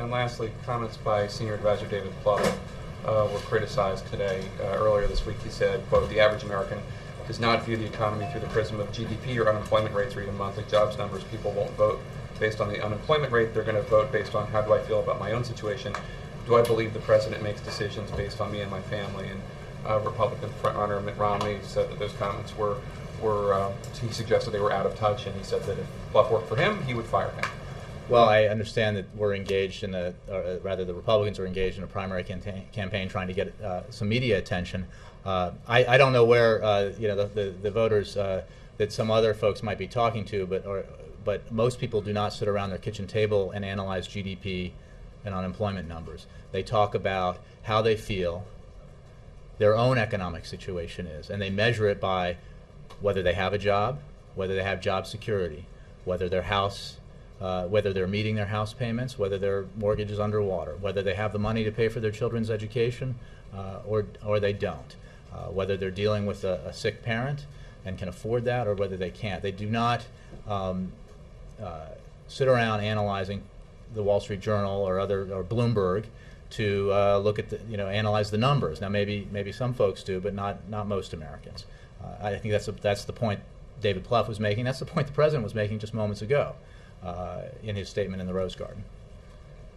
And lastly, comments by Senior Advisor David Plough were criticized today. Earlier this week he said, quote, "The average American does not view the economy through the prism of GDP or unemployment rates or even monthly jobs numbers. People won't vote based on the unemployment rate. They're going to vote based on how do I feel about my own situation. Do I believe the president makes decisions based on me and my family?" And Republican frontrunner Mitt Romney said that those comments were he suggested they were out of touch, and he said that if Plough worked for him, he would fire him. Well, I understand that we're engaged in rather the Republicans are engaged in a primary campaign trying to get some media attention. I don't know where the voters that some other folks might be talking to, but most people do not sit around their kitchen table and analyze GDP and unemployment numbers. They talk about how they feel their own economic situation is, and they measure it by whether they have a job, whether they have job security, whether whether they're meeting their house payments, whether their mortgage is underwater, whether they have the money to pay for their children's education, or they don't, whether they're dealing with a sick parent and can afford that, or whether they can't. They do not sit around analyzing the Wall Street Journal or Bloomberg to look at analyze the numbers. Now maybe some folks do, but not most Americans. I think that's the point David Plough was making. That's the point the president was making just moments ago in his statement in the Rose Garden.